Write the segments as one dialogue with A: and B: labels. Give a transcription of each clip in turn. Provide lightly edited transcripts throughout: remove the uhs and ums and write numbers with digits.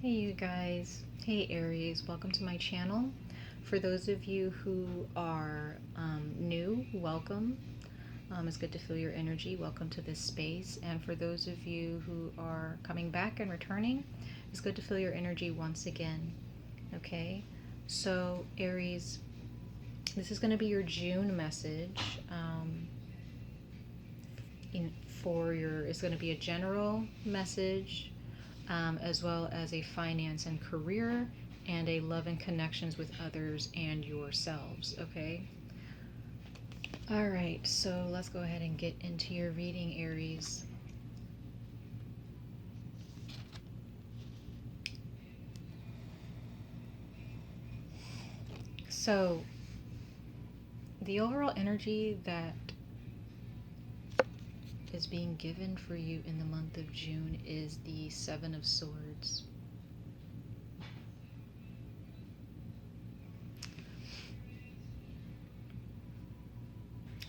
A: Hey you guys, hey Aries, welcome to my channel. For those of you who are new, welcome. It's good to feel your energy. Welcome to this space. And for those of you who are coming back and returning, it's good to feel your energy once again. Okay, so Aries, this is going to be your June message. It's going to be a general message, as well as a finance and career, and a love and connections with others and yourselves. Okay. All right, so let's go ahead and get into your reading, Aries. So the overall energy that is being given for you in the month of June is the Seven of Swords.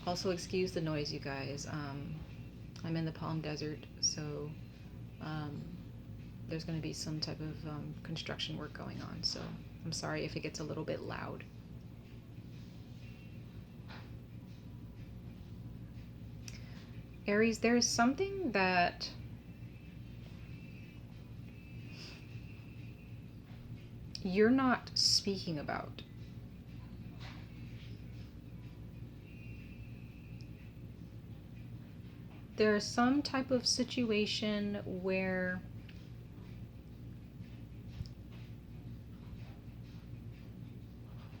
A: Also, excuse the noise, you guys. I'm in the Palm Desert, so there's going to be some type of construction work going on, so I'm sorry if it gets a little bit loud. Aries, there is something that you're not speaking about. There's some type of situation where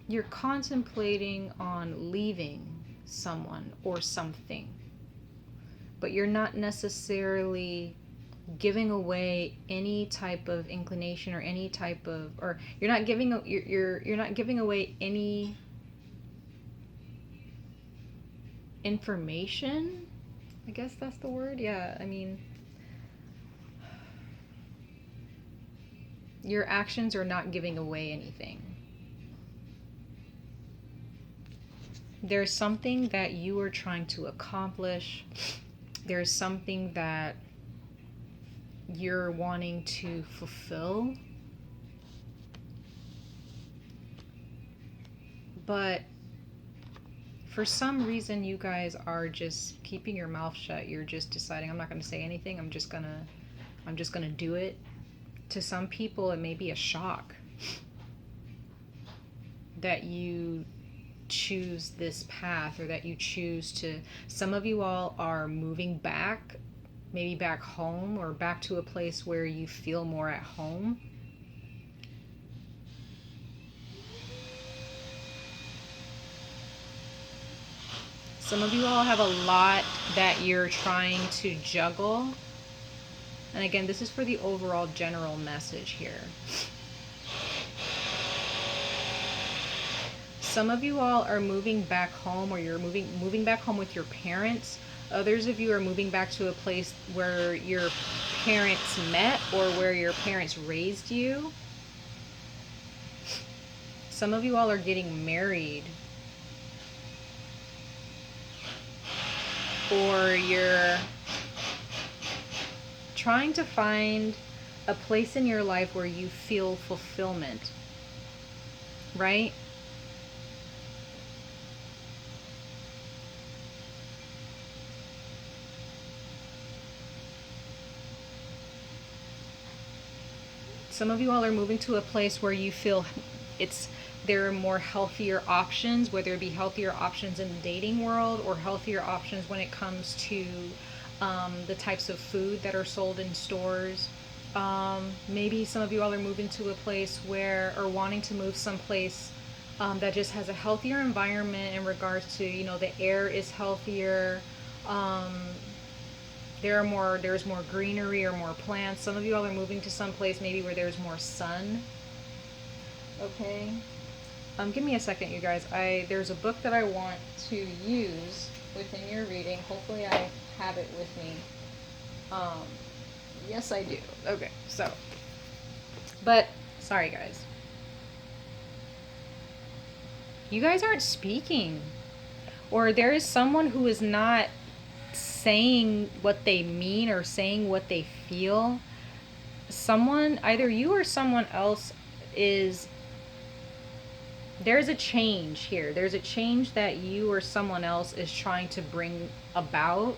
A: you're contemplating on leaving someone or something, but you're not necessarily giving away any type of inclination or any type of, or you're not giving away any information. I guess that's the word. Yeah, I mean, your actions are not giving away anything. There's something that you are trying to accomplish. There's something that you're wanting to fulfill. But for some reason, you guys are just keeping your mouth shut. You're just deciding, I'm not going to say anything. I'm just going to do it. To some people, it may be a shock that you choose this path, or that you choose to. Some of you all are moving back, maybe back home, or back to a place where you feel more at home. Some of you all have a lot that you're trying to juggle. And again, this is for the overall general message here. Some of you all are moving back home, or you're moving back home with your parents. Others of you are moving back to a place where your parents met, or where your parents raised you. Some of you all are getting married. Or you're trying to find a place in your life where you feel fulfillment, right? Some of you all are moving to a place where you feel there are more healthier options, whether it be healthier options in the dating world, or healthier options when it comes to the types of food that are sold in stores. Maybe some of you all are moving to a place where, or wanting to move someplace that just has a healthier environment in regards to, the air is healthier. There's more greenery or more plants. Some of you all are moving to some place maybe where there's more sun. Okay. Give me a second, you guys. There's a book that I want to use within your reading. Hopefully I have it with me. Yes, I do. Okay, so. But, sorry, guys. You guys aren't speaking. Or there is someone who is not saying what they mean or saying what they feel. someone, either you or someone else, is, there's a change here. There's a change that you or someone else is trying to bring about,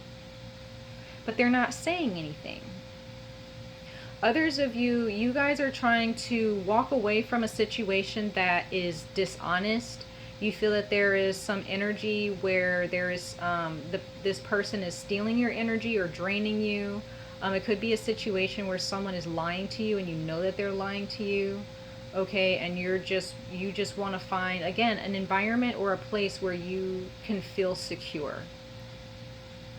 A: but they're not saying anything. Others of you, you guys are trying to walk away from a situation that is dishonest. You feel that there is some energy where there is this person is stealing your energy or draining you. It could be a situation where someone is lying to you and you know that they're lying to you. Okay, and you just want to find, again, an environment or a place where you can feel secure.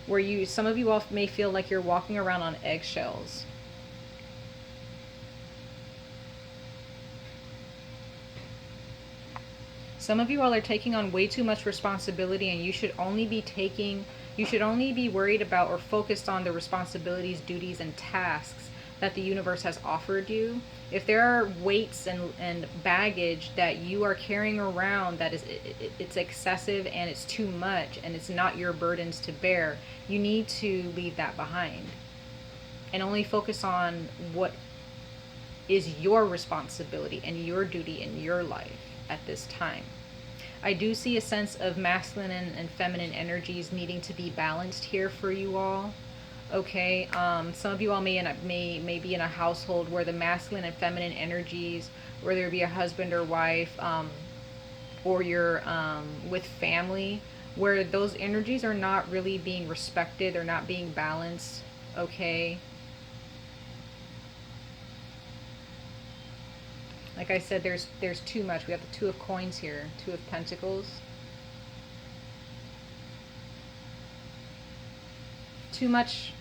A: Where you, some of you all may feel like you're walking around on eggshells. Some of you all are taking on way too much responsibility, and you should only be worried about or focused on the responsibilities, duties, and tasks that the universe has offered you. If there are weights and baggage that you are carrying around that is it's excessive and it's too much and it's not your burdens to bear, you need to leave that behind and only focus on what is your responsibility and your duty in your life at this time. I do see a sense of masculine and feminine energies needing to be balanced here for you all. Okay, some of you all may be in a household where the masculine and feminine energies, whether it be a husband or wife, or you're with family, where those energies are not really being respected, they're not being balanced. Okay. Like I said, there's too much. We have the Two of Coins here, Two of Pentacles. Too much.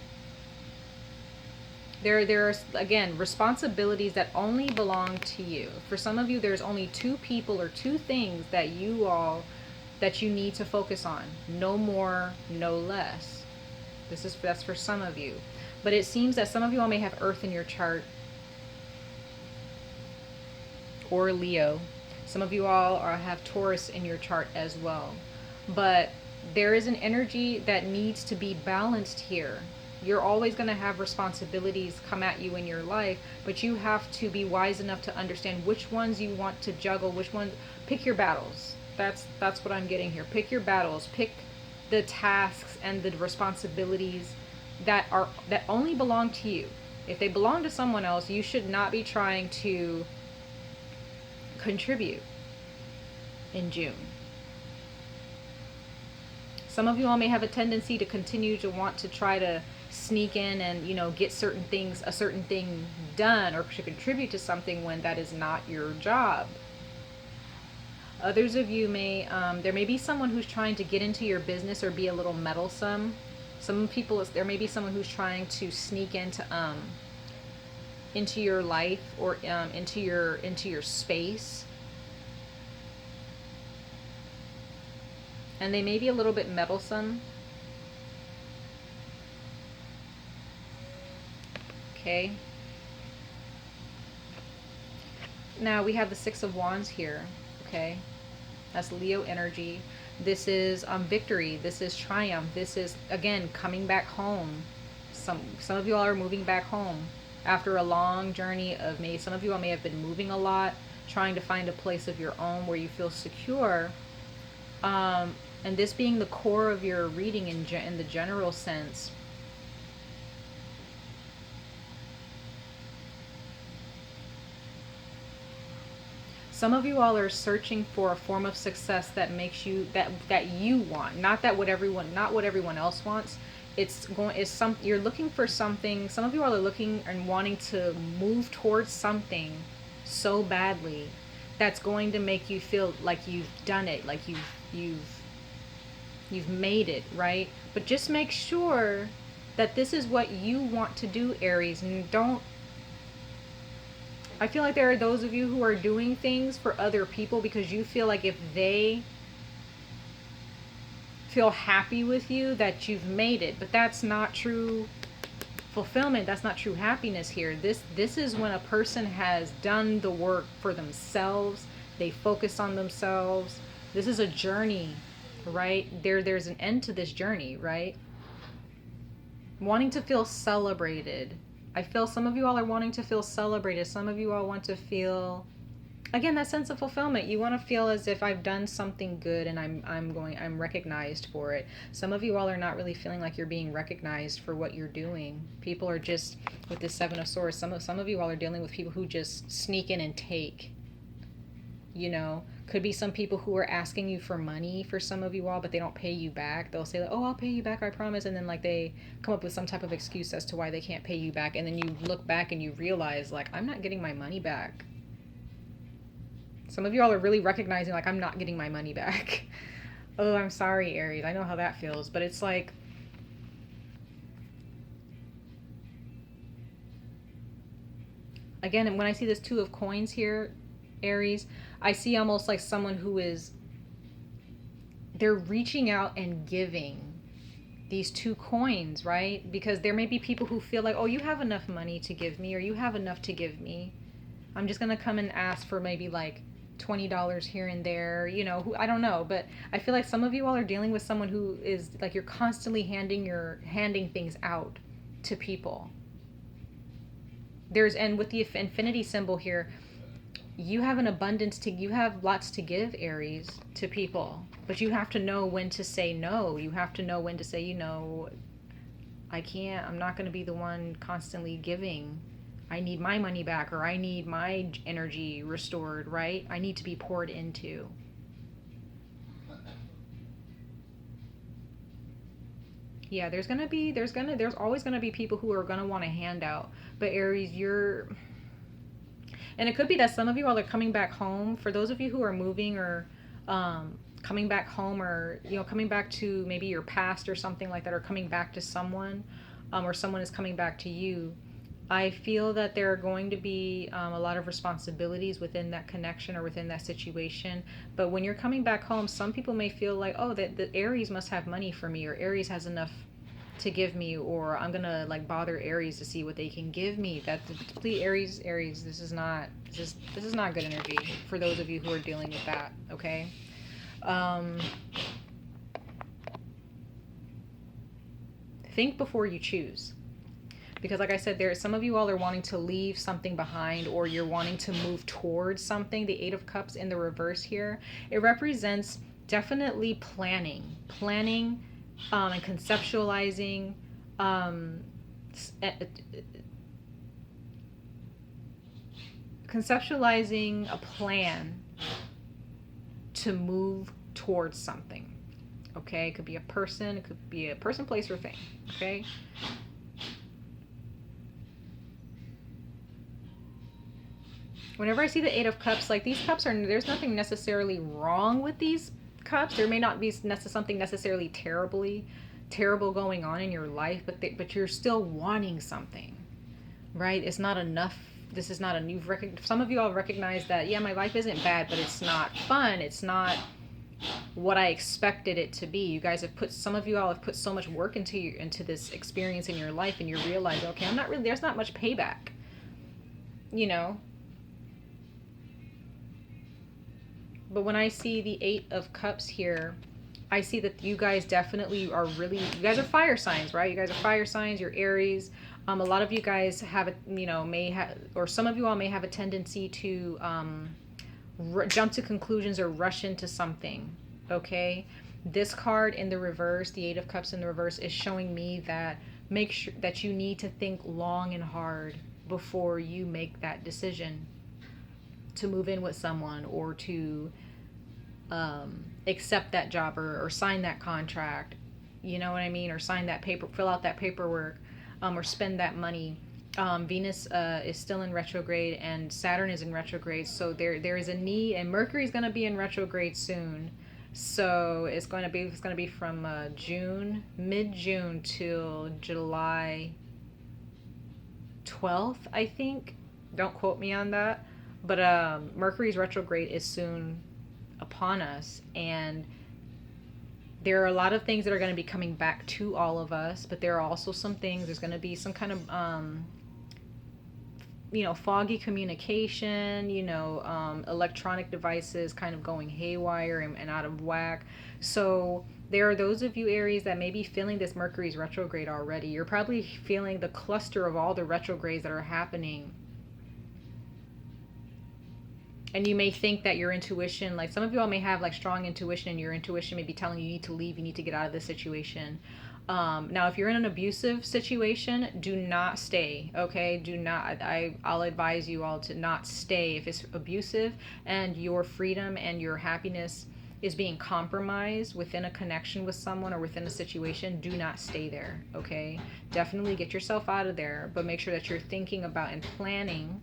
A: There are, again, responsibilities that only belong to you. For some of you, there's only two people or two things that you need to focus on. No more, no less. That's for some of you. But it seems that some of you all may have Earth in your chart, or Leo. Some of you all have Taurus in your chart as well. But there is an energy that needs to be balanced here. You're always going to have responsibilities come at you in your life, but you have to be wise enough to understand which ones you want to juggle, which ones. Pick your battles. That's what I'm getting here. Pick your battles. Pick the tasks and the responsibilities that only belong to you. If they belong to someone else, you should not be trying to contribute in June. Some of you all may have a tendency to continue to want to try to sneak in and, get a certain thing done or to contribute to something when that is not your job. Others of you there may be someone who's trying to get into your business or be a little meddlesome. Some people, there may be someone who's trying to sneak into your life or into your space. And they may be a little bit meddlesome. Okay. Now we have the Six of Wands here. Okay. That's Leo energy. This is victory. This is triumph. This is, again, coming back home. Some of you all are moving back home after a long journey of some of you all may have been moving a lot, trying to find a place of your own where you feel secure. And this being the core of your reading in the general sense. Some of you all are searching for a form of success that makes you that you want, not what everyone else wants. You're looking for something. Some of you all are looking and wanting to move towards something so badly that's going to make you feel like you've done it, like you've made it, right? But just make sure that this is what you want to do, Aries, and I feel like there are those of you who are doing things for other people because you feel like if they feel happy with you that you've made it. But that's not true fulfillment. That's not true happiness here. This is when a person has done the work for themselves. They focus on themselves. This is a journey, right? There's an end to this journey, right? Wanting to feel celebrated, I feel some of you all are wanting to feel celebrated. Some of you all want to feel, again, that sense of fulfillment. You want to feel as if I've done something good and I'm recognized for it. Some of you all are not really feeling like you're being recognized for what you're doing. People are just, with the Seven of Swords, some of you all are dealing with people who just sneak in and take. You know, could be some people who are asking you for money for some of you all, but they don't pay you back. They'll say like, oh, I'll pay you back, I promise. And then like they come up with some type of excuse as to why they can't pay you back. And then you look back and you realize like, I'm not getting my money back. Some of you all are really recognizing like, I'm not getting my money back. Oh, I'm sorry, Aries. I know how that feels, but it's like, again, when I see this Two of Coins here, Aries, I see almost like someone who is, they're reaching out and giving these 2 coins, right? Because there may be people who feel like, oh, you have enough money to give me, or you have enough to give me. I'm just going to come and ask for maybe like $20 here and there, you know, who, I don't know. But I feel like some of you all are dealing with someone who is like, you're constantly handing things out to people. And with the infinity symbol here, you have an abundance you have lots to give, Aries, to people, but you have to know when to say no. You have to know when to say, you know, I'm not going to be the one constantly giving. I need my money back, or I need my energy restored, right? I need to be poured into. Yeah, there's always going to be people who are going to want a handout, but Aries, and it could be that some of you all are coming back home. For those of you who are moving or coming back home, or, you know, coming back to maybe your past or something like that, or coming back to someone, or someone is coming back to you, I feel that there are going to be a lot of responsibilities within that connection or within that situation. But when you're coming back home, some people may feel like, oh, that the Aries must have money for me, or Aries has enough to give me, or I'm gonna like bother Aries to see what they can give me. Please, Aries, this is not good energy for those of you who are dealing with that. Okay. Think before you choose, because like I said, some of you all are wanting to leave something behind, or you're wanting to move towards something. The 8 of Cups in the reverse here, it represents definitely planning and conceptualizing, conceptualizing a plan to move towards something. Okay, it could be a person, place, or thing. Okay. Whenever I see the 8 of Cups, like these cups there's nothing necessarily wrong with these cups. There may not be something necessarily terrible going on in your life, but you're still wanting something, right? It's not enough. This is not some of you all recognize that, yeah, my life isn't bad, but it's not fun. It's not what I expected it to be. You guys some of you all have put so much work into this experience in your life, and you realize, okay, there's not much payback, you know. But when I see the 8 of Cups here, I see that you guys definitely are you guys are fire signs, right? You guys are fire signs, you're Aries. A lot of you guys have or some of you all may have a tendency to jump to conclusions or rush into something, okay? This card in the reverse, the 8 of Cups in the reverse, is showing me that make sure that you need to think long and hard before you make that decision to move in with someone, or to accept that job, or sign that contract, you know what I mean, or sign that paper, fill out that paperwork, or spend that money. Venus is still in retrograde, and Saturn is in retrograde, so there is a need, and Mercury is going to be in retrograde soon, so it's going to be from mid-June till July 12th, I think. Don't quote me on that. But Mercury's retrograde is soon upon us, and there are a lot of things that are going to be coming back to all of us, but there are also some things, there's going to be some kind of, foggy communication, electronic devices kind of going haywire and out of whack. So There are those of you, Aries, that may be feeling this Mercury's retrograde already. You're probably feeling the cluster of all the retrogrades that are happening. And you may think that your intuition, like some of you all may have like strong intuition, and your intuition may be telling you need to leave, you need to get out of this situation. Now, if you're in an abusive situation, do not stay, okay? Do not, I'll advise you all to not stay. If it's abusive and your freedom and your happiness is being compromised within a connection with someone or within a situation, do not stay there, okay? Definitely get yourself out of there, but make sure that you're thinking about and planning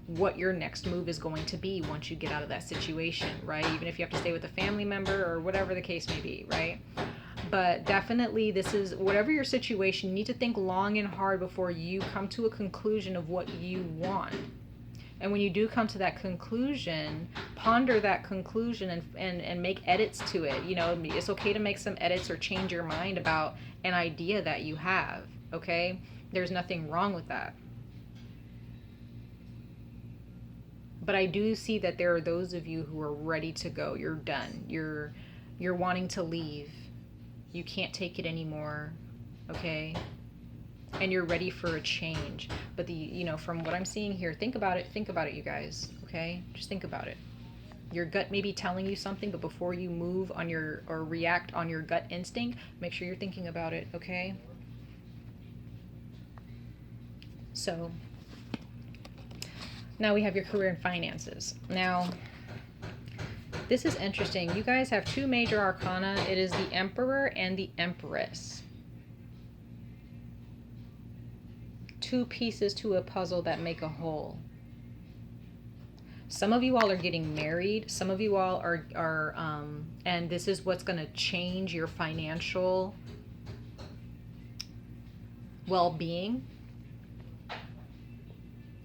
A: what your next move is going to be once you get out of that situation, right? Even if you have to stay with a family member or whatever the case may be, right? But definitely, this is whatever your situation, you need to think long and hard before you come to a conclusion of what you want. And when you do come to that conclusion, ponder that conclusion and make edits to it. You know, it's okay to make some edits or change your mind about an idea that you have, okay? There's nothing wrong with that. But I do see that there are those of you who are ready to go. You're done. You're wanting to leave. You can't take it anymore, okay? And you're ready for a change. But from what I'm seeing here, think about it, you guys, okay? Just think about it. Your gut may be telling you something, but before you move on or react on your gut instinct, make sure you're thinking about it, okay? So, now we have your career and finances. Now, this is interesting. You guys have two major arcana. It is the Emperor and the Empress. Two pieces to a puzzle that make a whole. Some of you all are getting married. Some of you all are and this is what's going to change your financial well-being.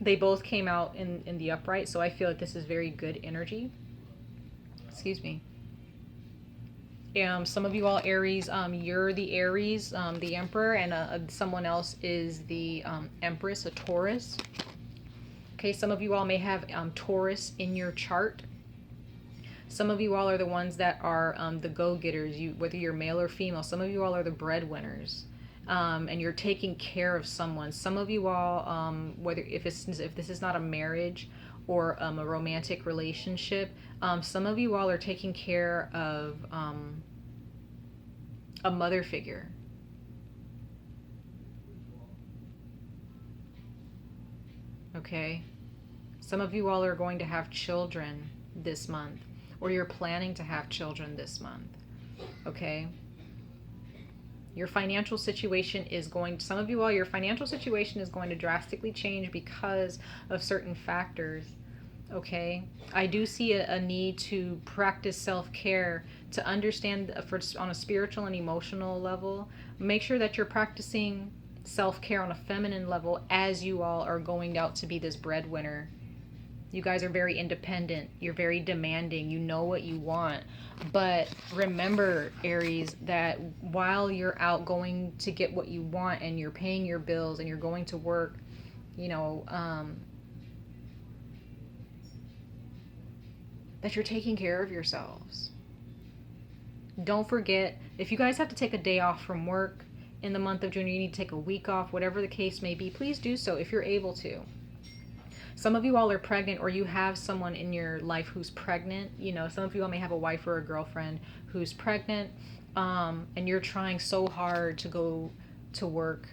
A: They both came out in the upright, so I feel like this is very good energy. Excuse me. Some of you all Aries, you're the Aries, the Emperor, and someone else is the Empress, a Taurus. Okay, some of you all may have Taurus in your chart. Some of you all are the ones that are the go-getters, whether you're male or female. Some of you all are the breadwinners. And you're taking care of someone. Some of you all, if this is not a marriage or a romantic relationship, some of you all are taking care of a mother figure. Okay? Some of you all are going to have children this month, or you're planning to have children this month. Okay? Your financial situation is some of you all, your financial situation is going to drastically change because of certain factors, okay? I do see a need to practice self-care, to understand on a spiritual and emotional level. Make sure that you're practicing self-care on a feminine level as you all are going out to be this breadwinner. You guys are very independent. You're very demanding. You know what you want. But remember, Aries, that while you're out going to get what you want and you're paying your bills and you're going to work, that you're taking care of yourselves. Don't forget, if you guys have to take a day off from work in the month of June, you need to take a week off, whatever the case may be, please do so if you're able to. Some of you all are pregnant, or you have someone in your life who's pregnant. Some of you all may have a wife or a girlfriend who's pregnant, and you're trying so hard to go to work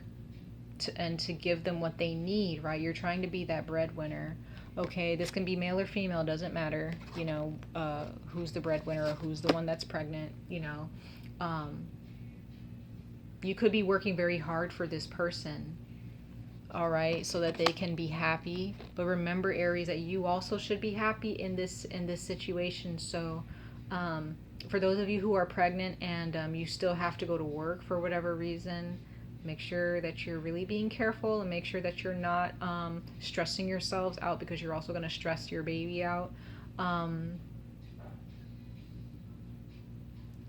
A: and to give them what they need, right? You're trying to be that breadwinner. Okay, this can be male or female, doesn't matter, who's the breadwinner or who's the one that's pregnant, You could be working very hard for this person, all right, so that they can be happy. But remember, Aries, that you also should be happy in this situation. So for those of you who are pregnant and you still have to go to work for whatever reason, make sure that you're really being careful, and make sure that you're not stressing yourselves out, because you're also going to stress your baby out.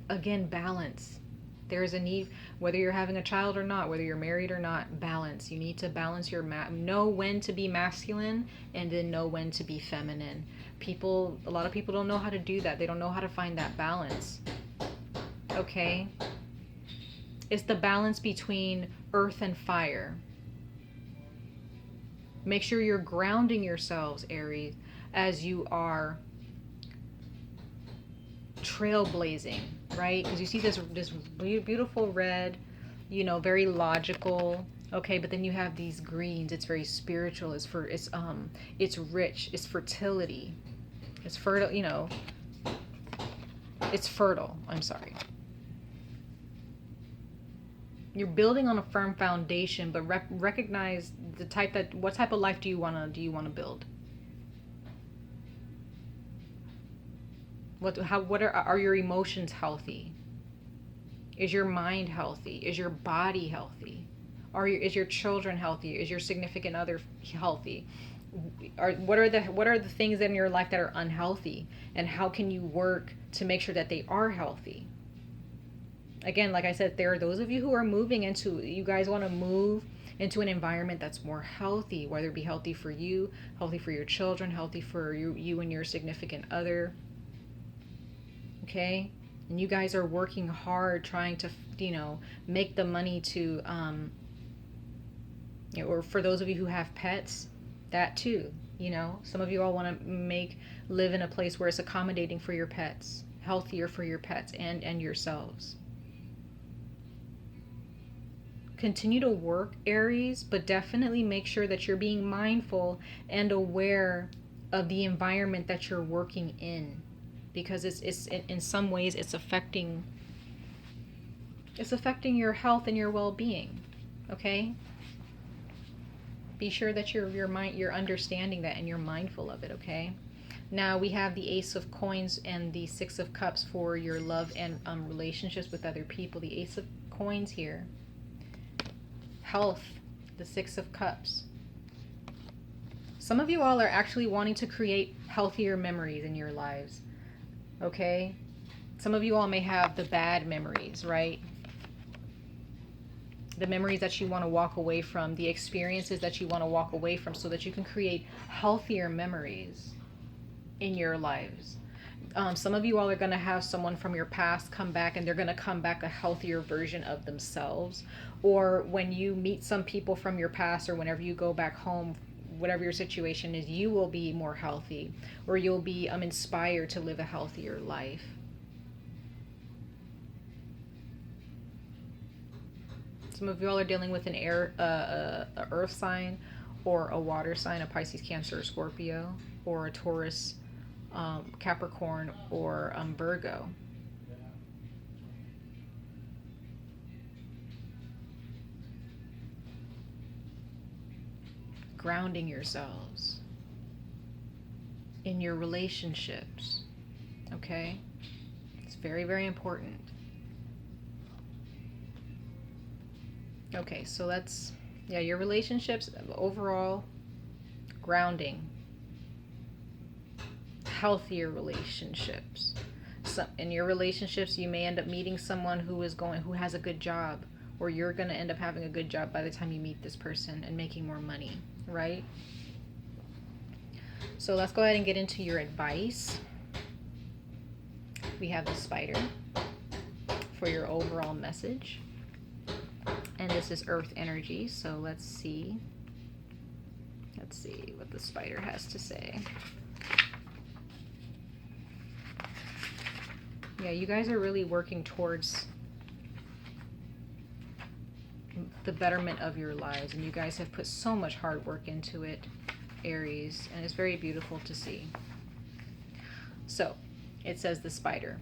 A: Again, balance. There is a need, whether you're having a child or not, whether you're married or not, balance. You need to balance know when to be masculine and then know when to be feminine. A lot of people don't know how to do that. They don't know how to find that balance. okay? It's the balance between earth and fire. Make sure you're grounding yourselves, Aries, as you are trailblazing, right? Because you see this beautiful red, you know, very logical, okay, but then you have these greens. It's very spiritual. It's rich. It's fertility. It's fertile, you know. It's fertile. I'm sorry. You're building on a firm foundation, but recognize the type that what type of life do you want to build? What are your emotions healthy? Is your mind healthy? Is your body healthy? Is your children healthy? Is your significant other healthy? What are the things in your life that are unhealthy, and how can you work to make sure that they are healthy? Again, like I said, there are those of you who are you guys want to move into an environment that's more healthy, whether it be healthy for you, healthy for your children, healthy for you and your significant other. Okay? And you guys are working hard trying to, you know, make the money to, you know, or for those of you who have pets, that too, you know, some of you all want to live in a place where it's accommodating for your pets, healthier for your pets and yourselves. Continue to work, Aries, but definitely make sure that you're being mindful and aware of the environment that you're working in, because it's in some ways it's affecting your health and your well-being. Okay? Be sure that you're understanding that and you're mindful of it, okay? Now we have the Ace of Coins and the Six of Cups for your love and relationships with other people. The Ace of Coins here. Health, the Six of Cups. Some of you all are actually wanting to create healthier memories in your lives, okay? Some of you all may have the bad memories, right? The memories that you want to walk away from, the experiences that you want to walk away from, so that you can create healthier memories in your lives. Some of you all are going to have someone from your past come back, and they're going to come back a healthier version of themselves. Or when you meet some people from your past, or whenever you go back home, whatever your situation is, you will be more healthy, or you'll be inspired to live a healthier life. Some of you all are dealing with an earth sign, or a water sign, a Pisces, Cancer, or Scorpio, or a Taurus, Capricorn, or Virgo. Grounding yourselves in your relationships, okay? It's very, very important. Okay, so that's, your relationships overall, grounding, healthier relationships. So in your relationships, you may end up meeting someone who has a good job, or you're going to end up having a good job by the time you meet this person and making more money, right? So let's go ahead and get into your advice. We have the Spider for your overall message. And this is Earth energy, so let's see what the Spider has to say. Yeah, you guys are really working towards the betterment of your lives, and you guys have put so much hard work into it, Aries, and it's very beautiful to see. So, it says the Spider,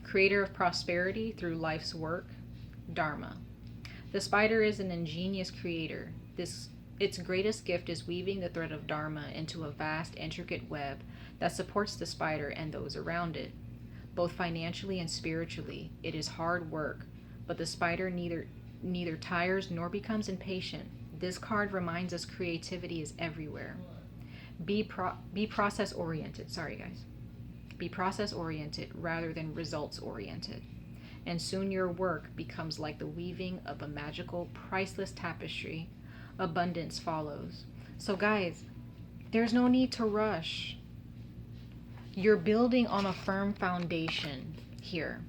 A: creator of prosperity through life's work, Dharma. The spider is an ingenious creator. Its greatest gift is weaving the thread of Dharma into a vast, intricate web that supports the spider and those around it. Both financially and spiritually, it is hard work, but the spider neither tires nor becomes impatient. This card reminds us creativity is everywhere. Be process-oriented. Sorry, guys. Be process-oriented rather than results-oriented. And soon your work becomes like the weaving of a magical, priceless tapestry. Abundance follows. So guys, there's no need to rush. You're building on a firm foundation here.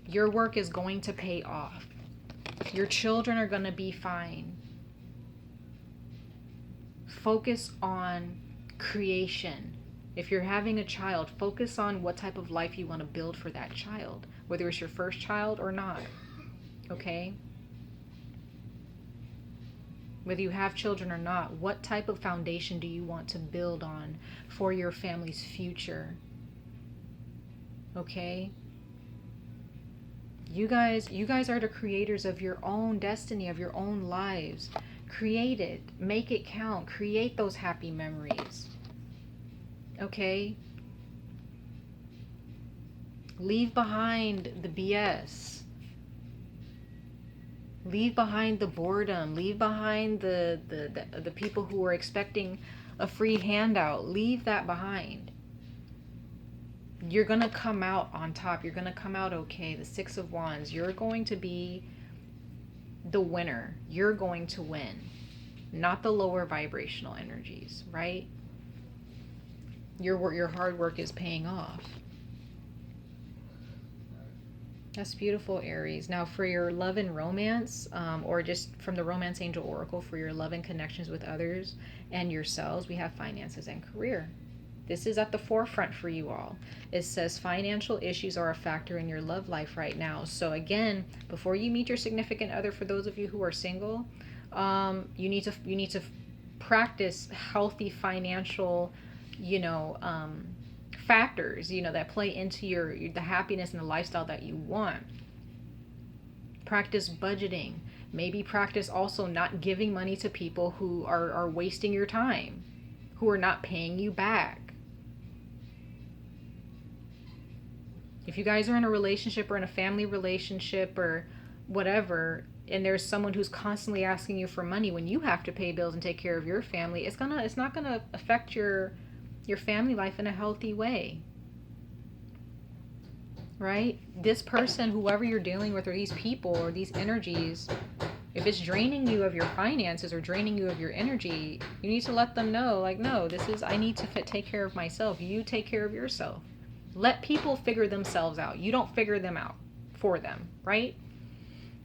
A: Your work is going to pay off. Your children are going to be fine. Focus on creation. If you're having a child, focus on what type of life you want to build for that child, whether it's your first child or not. Okay? Whether you have children or not, what type of foundation do you want to build on for your family's future? Okay? You guys are the creators of your own destiny, of your own lives. Create it. Make it count. Create those happy memories. Okay? Leave behind the BS. Leave behind the boredom. Leave behind the people who are expecting a free handout. Leave that behind. You're going to come out on top. You're going to come out okay. The Six of Wands. You're going to be the winner. You're going to win. Not the lower vibrational energies, right? Your hard work is paying off. That's beautiful, Aries. Now for your love and romance, or just from the Romance Angel Oracle, for your love and connections with others and yourselves, we have finances and career. This is at the forefront for you all. It says financial issues are a factor in your love life right now. So again, before you meet your significant other, for those of you who are single, you need to practice healthy financial, factors, that play into the happiness and the lifestyle that you want. Practice budgeting. Maybe practice also not giving money to people who are wasting your time, who are not paying you back. If you guys are in a relationship or in a family relationship or whatever, and there's someone who's constantly asking you for money when you have to pay bills and take care of your family, it's not gonna affect your family life in a healthy way. Right? This person, whoever you're dealing with, or these people or these energies, if it's draining you of your finances or draining you of your energy, you need to let them know, like, no, I need to take care of myself. You take care of yourself. Let people figure themselves out. You don't figure them out for them, right?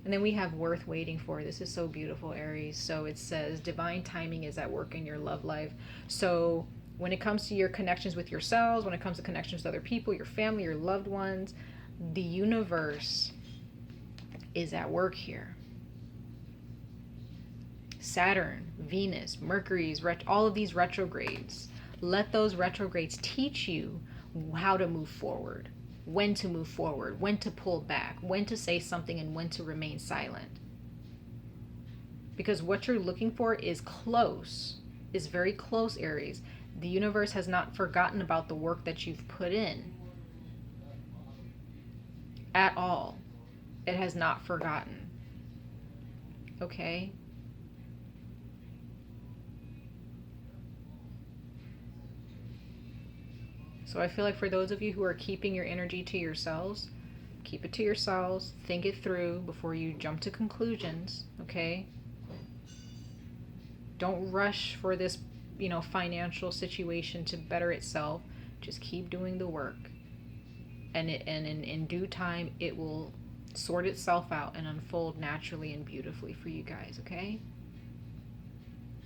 A: And then we have worth waiting for. This is so beautiful, Aries. So it says divine timing is at work in your love life. So when it comes to your connections with yourselves, when it comes to connections with other people, your family, your loved ones, the universe is at work here. Saturn, Venus, Mercury's, all of these retrogrades. Let those retrogrades teach you how to move forward, when to move forward, when to pull back, when to say something, and when to remain silent. Because what you're looking for is close, is very close, Aries. The universe has not forgotten about the work that you've put in at all. It has not forgotten. Okay? So I feel like for those of you who are keeping your energy to yourselves, keep it to yourselves. Think it through before you jump to conclusions, okay? Don't rush for this, financial situation to better itself. Just keep doing the work. And in due time, it will sort itself out and unfold naturally and beautifully for you guys, okay?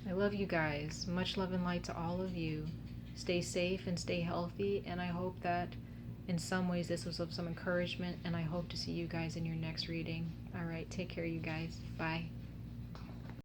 A: I love you guys. Much love and light to all of you. Stay safe and stay healthy, and I hope that in some ways this was of some encouragement, and I hope to see you guys in your next reading. All right, take care, you guys. Bye.